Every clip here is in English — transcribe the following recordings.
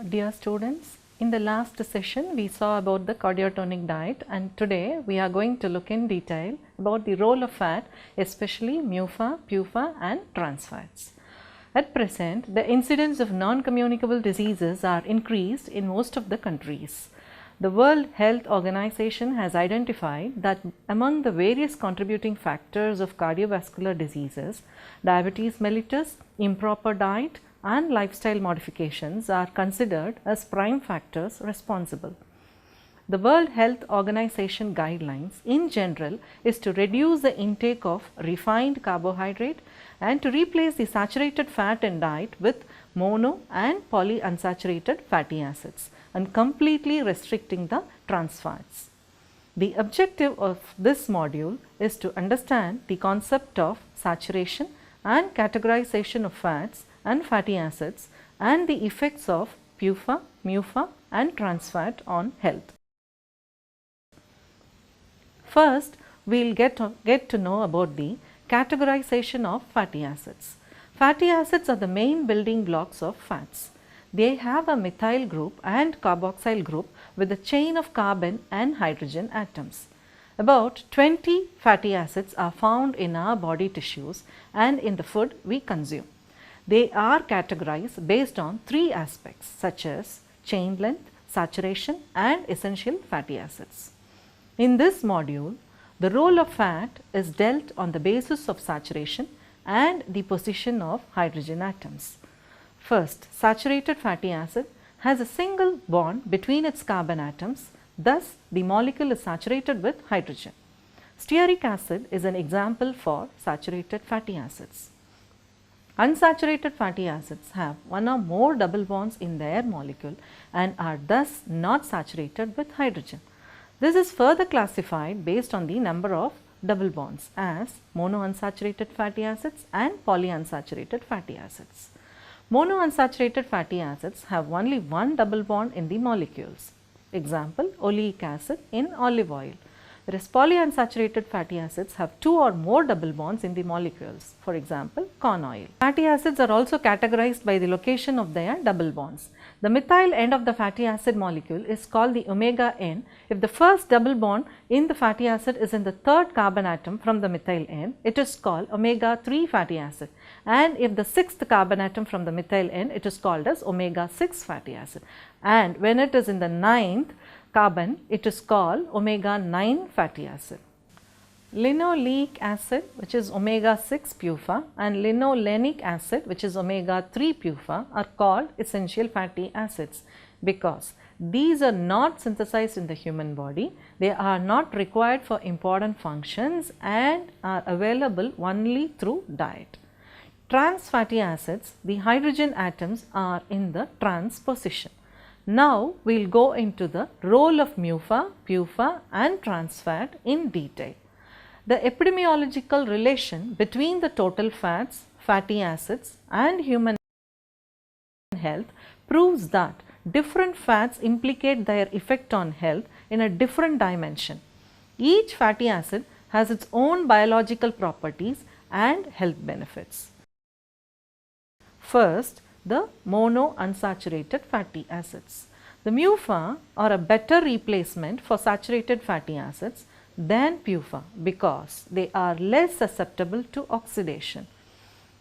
Dear students, in the last session we saw about the cardiotonic diet, and today we are going to look in detail about the role of fat, especially MUFA, PUFA and trans fats. At present, the incidence of non-communicable diseases are increased in most of the countries. The World Health Organization has identified that among the various contributing factors of cardiovascular diseases, diabetes mellitus, improper diet and lifestyle modifications are considered as prime factors responsible. The World Health Organization guidelines in general is to reduce the intake of refined carbohydrate and to replace the saturated fat in diet with mono and polyunsaturated fatty acids and completely restricting the trans fats. The objective of this module is to understand the concept of saturation and categorization of fats and fatty acids and the effects of PUFA, MUFA and trans fat on health. First, we will get to know about the categorization of fatty acids. Fatty acids are the main building blocks of fats. They have a methyl group and carboxyl group with a chain of carbon and hydrogen atoms. About 20 fatty acids are found in our body tissues and in the food we consume. They are categorized based on three aspects such as chain length, saturation and essential fatty acids. In this module, the role of fat is dealt on the basis of saturation and the position of hydrogen atoms. First, saturated fatty acid has a single bond between its carbon atoms, thus the molecule is saturated with hydrogen. Stearic acid is an example for saturated fatty acids. Unsaturated fatty acids have one or more double bonds in their molecule and are thus not saturated with hydrogen. This is further classified based on the number of double bonds as monounsaturated fatty acids and polyunsaturated fatty acids. Monounsaturated fatty acids have only one double bond in the molecules. Example, oleic acid in olive oil. Whereas polyunsaturated fatty acids have two or more double bonds in the molecules, for example, corn oil. Fatty acids are also categorized by the location of their double bonds. The methyl end of the fatty acid molecule is called the omega N. If the first double bond in the fatty acid is in the third carbon atom from the methyl end, it is called omega 3 fatty acid, and if the sixth carbon atom from the methyl end, it is called as omega 6 fatty acid, and when it is in the ninth carbon, it is called omega 9 fatty acid. Linoleic acid, which is omega 6 PUFA, and linolenic acid, which is omega 3 PUFA, are called essential fatty acids because these are not synthesized in the human body, they are not required for important functions and are available only through diet. Trans fatty acids, the hydrogen atoms are in the trans position. Now, we will go into the role of MUFA, PUFA and trans fat in detail. The epidemiological relation between the total fats, fatty acids and human health proves that different fats implicate their effect on health in a different dimension. Each fatty acid has its own biological properties and health benefits. First, the monounsaturated fatty acids. The MUFA are a better replacement for saturated fatty acids than PUFA because they are less susceptible to oxidation.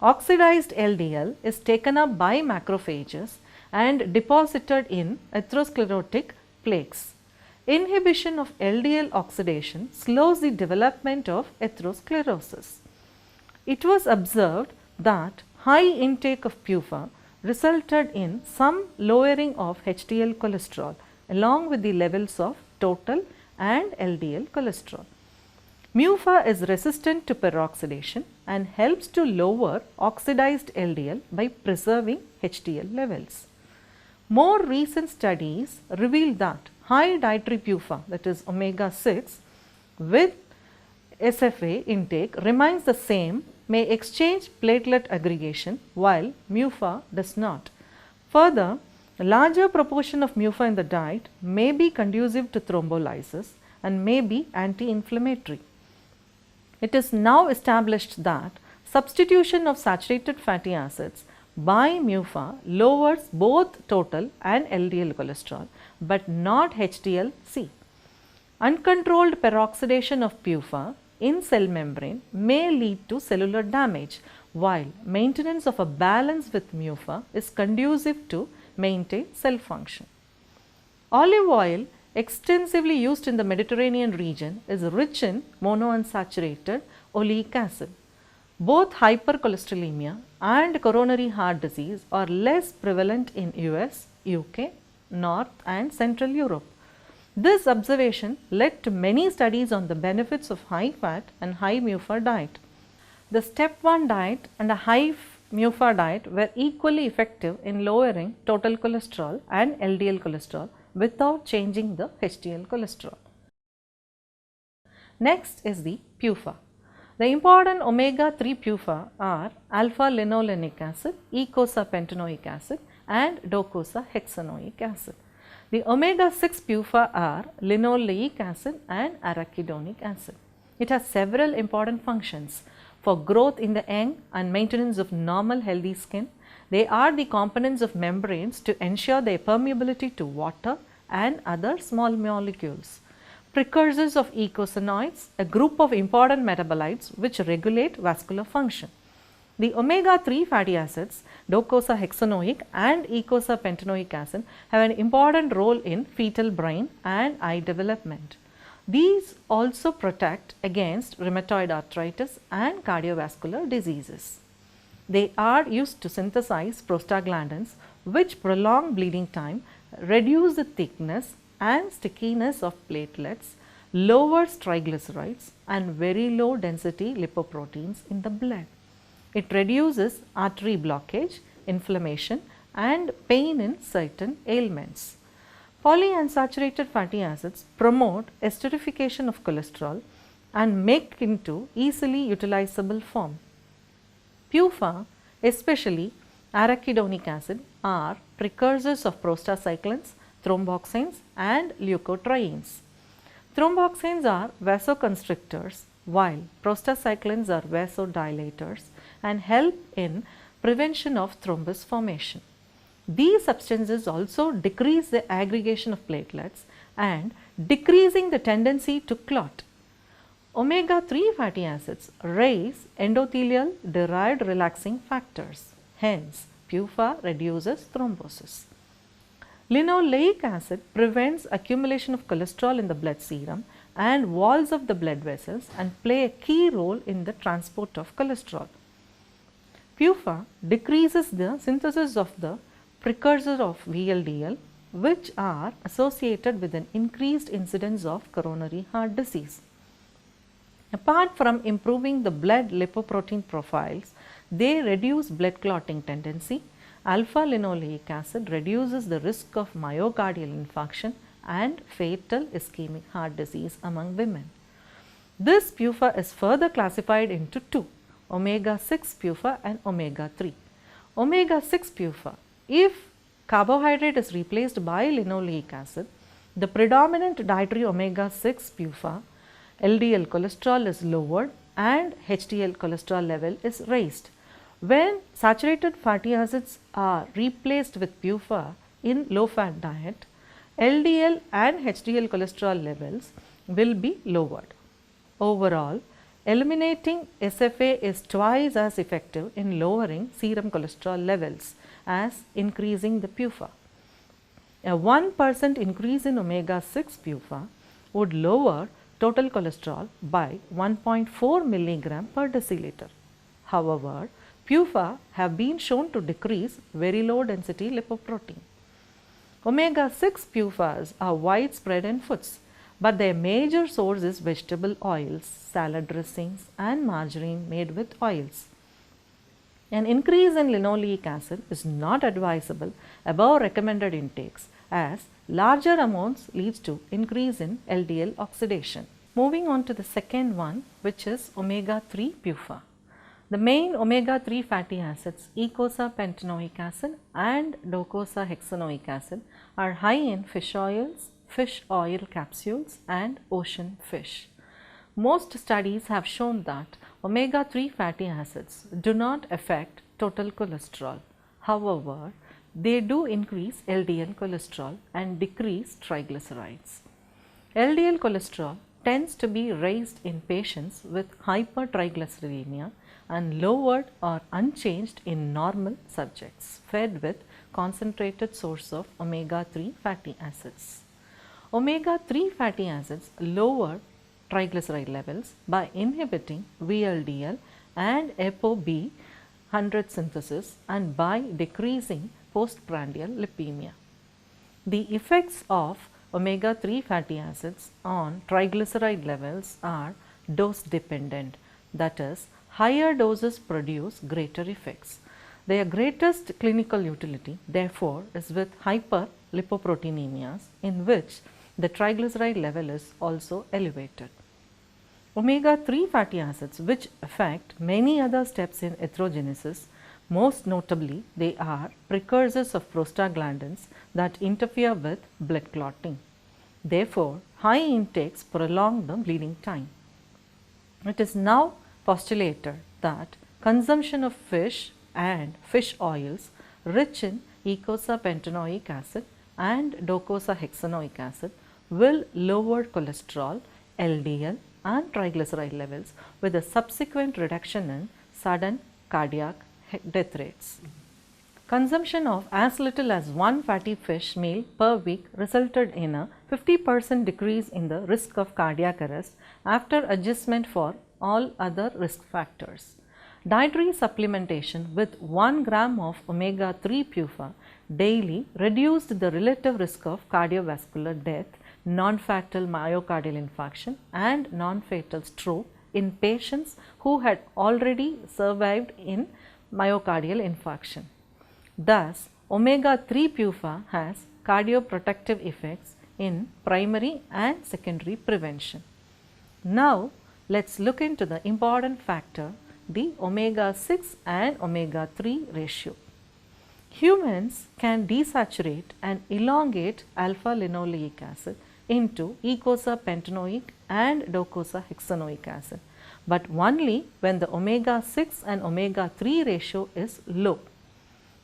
Oxidized LDL is taken up by macrophages and deposited in atherosclerotic plaques. Inhibition of LDL oxidation slows the development of atherosclerosis. It was observed that high intake of PUFA resulted in some lowering of HDL cholesterol along with the levels of total and LDL cholesterol. MUFA is resistant to peroxidation and helps to lower oxidized LDL by preserving HDL levels. More recent studies reveal that high dietary PUFA, that is omega 6, with SFA intake remains the same, may exchange platelet aggregation while MUFA does not. Further, a larger proportion of MUFA in the diet may be conducive to thrombolysis and may be anti-inflammatory. It is now established that substitution of saturated fatty acids by MUFA lowers both total and LDL cholesterol, but not HDL-C. Uncontrolled peroxidation of PUFA in cell membrane may lead to cellular damage, while maintenance of a balance with MUFA is conducive to maintain cell function. Olive oil, extensively used in the Mediterranean region, is rich in monounsaturated oleic acid. Both hypercholesterolemia and coronary heart disease are less prevalent in US, UK, North and Central Europe. This observation led to many studies on the benefits of high fat and high MUFA diet. The step 1 diet and a high MUFA diet were equally effective in lowering total cholesterol and LDL cholesterol without changing the HDL cholesterol. Next is the PUFA. The important omega-3 PUFA are alpha-linolenic acid, eicosapentaenoic acid and docosahexaenoic acid. The omega-6 PUFA are linoleic acid and arachidonic acid. It has several important functions for growth in the young and maintenance of normal healthy skin. They are the components of membranes to ensure their permeability to water and other small molecules. Precursors of eicosanoids, a group of important metabolites which regulate vascular function. The omega-3 fatty acids, docosahexaenoic and eicosapentaenoic acid, have an important role in fetal brain and eye development. These also protect against rheumatoid arthritis and cardiovascular diseases. They are used to synthesize prostaglandins, which prolong bleeding time, reduce the thickness and stickiness of platelets, lowers triglycerides and very low density lipoproteins in the blood. It reduces artery blockage, inflammation and pain in certain ailments. Polyunsaturated fatty acids promote esterification of cholesterol and make into easily utilizable form. PUFA, especially arachidonic acid, are precursors of prostacyclins, thromboxanes and leukotrienes. Thromboxanes are vasoconstrictors, while prostacyclins are vasodilators and help in prevention of thrombus formation. These substances also decrease the aggregation of platelets and decreasing the tendency to clot. Omega-3 fatty acids raise endothelial derived relaxing factors. Hence, PUFA reduces thrombosis. Linoleic acid prevents accumulation of cholesterol in the blood serum and walls of the blood vessels and play a key role in the transport of cholesterol. PUFA decreases the synthesis of the precursor of VLDL, which are associated with an increased incidence of coronary heart disease. Apart from improving the blood lipoprotein profiles, they reduce blood clotting tendency. Alpha-linoleic acid reduces the risk of myocardial infarction and fatal ischemic heart disease among women. This PUFA is further classified into two, omega-6 PUFA and omega-3. Omega-6 PUFA, if carbohydrate is replaced by linoleic acid, the predominant dietary omega-6 PUFA, LDL cholesterol is lowered and HDL cholesterol level is raised. When saturated fatty acids are replaced with PUFA in low fat diet, LDL and HDL cholesterol levels will be lowered. Overall, eliminating SFA is twice as effective in lowering serum cholesterol levels as increasing the PUFA. A 1% increase in omega-6 PUFA would lower total cholesterol by 1.4 milligram per deciliter. However, PUFA have been shown to decrease very low density lipoprotein. Omega-6 PUFAs are widespread in foods, but their major source is vegetable oils, salad dressings and margarine made with oils. An increase in linoleic acid is not advisable above recommended intakes, as larger amounts leads to increase in LDL oxidation. Moving on to the second one, which is omega-3 PUFA. The main omega-3 fatty acids, eicosapentaenoic acid and docosahexaenoic acid, are high in fish oils, fish oil capsules and ocean fish. Most studies have shown that omega-3 fatty acids do not affect total cholesterol. However, they do increase LDL cholesterol and decrease triglycerides. LDL cholesterol tends to be raised in patients with hypertriglyceridemia and lowered or unchanged in normal subjects fed with concentrated source of omega-3 fatty acids. Omega-3 fatty acids lower triglyceride levels by inhibiting VLDL and ApoB100 synthesis and by decreasing postprandial lipemia. The effects of omega-3 fatty acids on triglyceride levels are dose dependent, that is, higher doses produce greater effects. Their greatest clinical utility therefore is with hyperlipoproteinemias, in which the triglyceride level is also elevated. Omega-3 fatty acids, which affect many other steps in atherogenesis, most notably they are precursors of prostaglandins that interfere with blood clotting. Therefore, high intakes prolong the bleeding time. It is now postulated that consumption of fish and fish oils rich in eicosapentaenoic acid and docosahexaenoic acid will lower cholesterol, LDL and triglyceride levels with a subsequent reduction in sudden cardiac death rates. Consumption of as little as one fatty fish meal per week resulted in a 50% decrease in the risk of cardiac arrest after adjustment for all other risk factors. Dietary supplementation with 1 gram of omega-3 PUFA daily reduced the relative risk of cardiovascular death, non-fatal myocardial infarction and non-fatal stroke in patients who had already survived in myocardial infarction. Thus, omega-3 PUFA has cardioprotective effects in primary and secondary prevention. Now, let us look into the important factor, the omega-6 and omega-3 ratio. Humans can desaturate and elongate alpha-linoleic acid into eicosapentaenoic and docosahexaenoic acid, but only when the omega-6 and omega-3 ratio is low.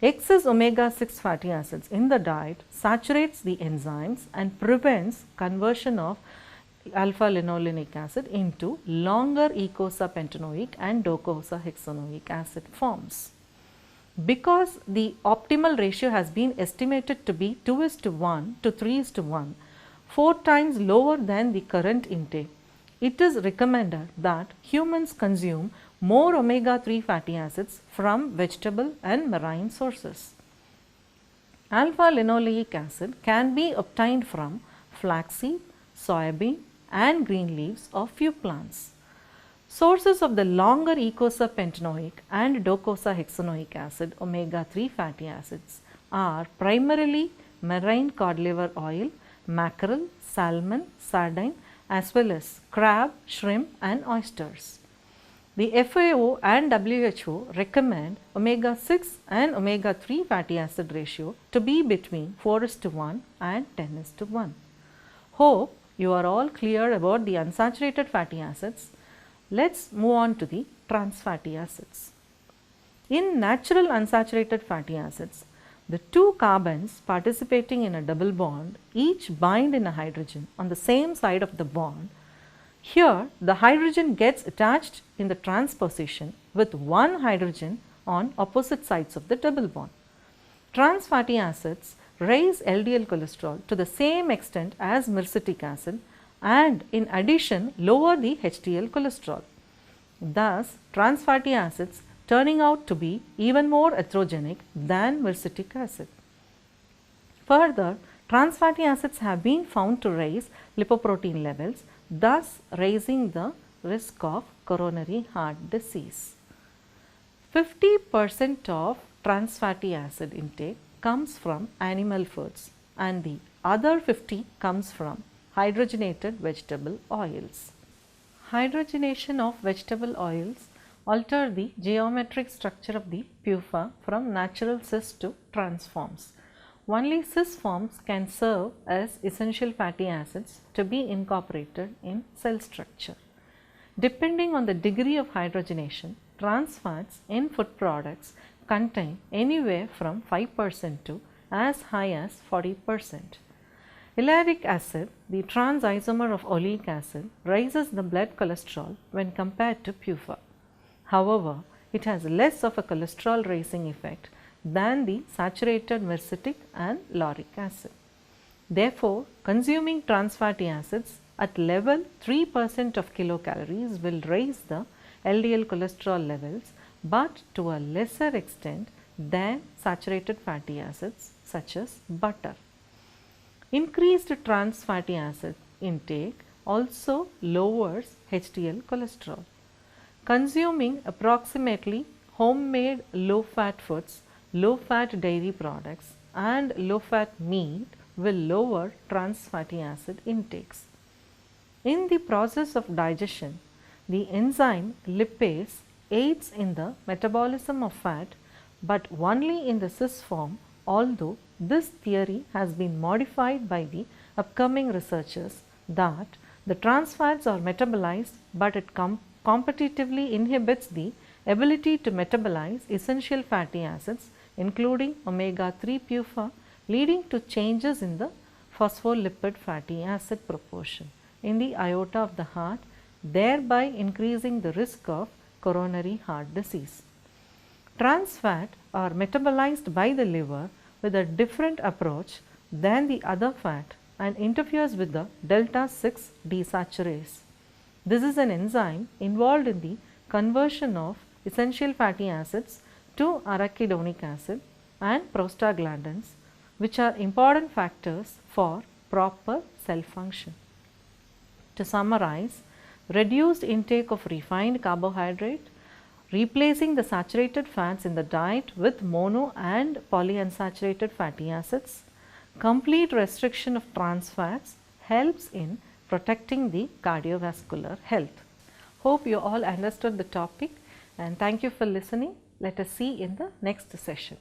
Excess omega-6 fatty acids in the diet saturates the enzymes and prevents conversion of alpha-linolenic acid into longer eicosapentaenoic and docosahexaenoic acid forms. Because the optimal ratio has been estimated to be 2:1 to 3:1, 4 times lower than the current intake, it is recommended that humans consume more omega-3 fatty acids from vegetable and marine sources. Alpha-linoleic acid can be obtained from flaxseed, soybean and green leaves of few plants. Sources of the longer eicosapentaenoic and docosahexaenoic acid omega-3 fatty acids are primarily marine cod liver oil, mackerel, salmon, sardine as well as crab, shrimp and oysters. The FAO and WHO recommend omega-6 and omega-3 fatty acid ratio to be between 4:1 and 10:1. Hope you are all clear about the unsaturated fatty acids. Let us move on to the trans fatty acids. In natural unsaturated fatty acids, the two carbons participating in a double bond each bind in a hydrogen on the same side of the bond. Here, the hydrogen gets attached in the trans position with one hydrogen on opposite sides of the double bond. Trans fatty acids raise LDL cholesterol to the same extent as myrcetic acid and in addition lower the HDL cholesterol. Thus, trans fatty acids turning out to be even more atherogenic than myrcetic acid. Further, trans fatty acids have been found to raise lipoprotein levels, thus raising the risk of coronary heart disease. 50% of trans fatty acid intake comes from animal foods and the other 50% comes from hydrogenated vegetable oils. Hydrogenation of vegetable oils alter the geometric structure of the PUFA from natural cis to trans forms. Only cis forms can serve as essential fatty acids to be incorporated in cell structure. Depending on the degree of hydrogenation, trans fats in food products contain anywhere from 5% to as high as 40%. Ellaric acid, the trans isomer of oleic acid, raises the blood cholesterol when compared to PUFA. However, it has less of a cholesterol raising effect than the saturated myrcetic and lauric acid. Therefore, consuming trans fatty acids at level 3% of kilocalories will raise the LDL cholesterol levels, but to a lesser extent than saturated fatty acids such as butter. Increased trans fatty acid intake also lowers HDL cholesterol. Consuming approximately homemade low fat foods, low fat dairy products and low fat meat will lower trans fatty acid intakes. In the process of digestion, the enzyme lipase aids in the metabolism of fat, but only in the cis form, although this theory has been modified by the upcoming researchers that the trans fats are metabolized, but it competitively inhibits the ability to metabolize essential fatty acids including omega-3 PUFA, leading to changes in the phospholipid fatty acid proportion in the aorta of the heart, thereby increasing the risk of coronary heart disease. Trans fat are metabolized by the liver with a different approach than the other fat and interferes with the delta 6 desaturase. This is an enzyme involved in the conversion of essential fatty acids to arachidonic acid and prostaglandins, which are important factors for proper cell function. To summarize, reduced intake of refined carbohydrate, replacing the saturated fats in the diet with mono and polyunsaturated fatty acids, complete restriction of trans fats helps in protecting the cardiovascular health. Hope you all understood the topic and thank you for listening. Let us see in the next session.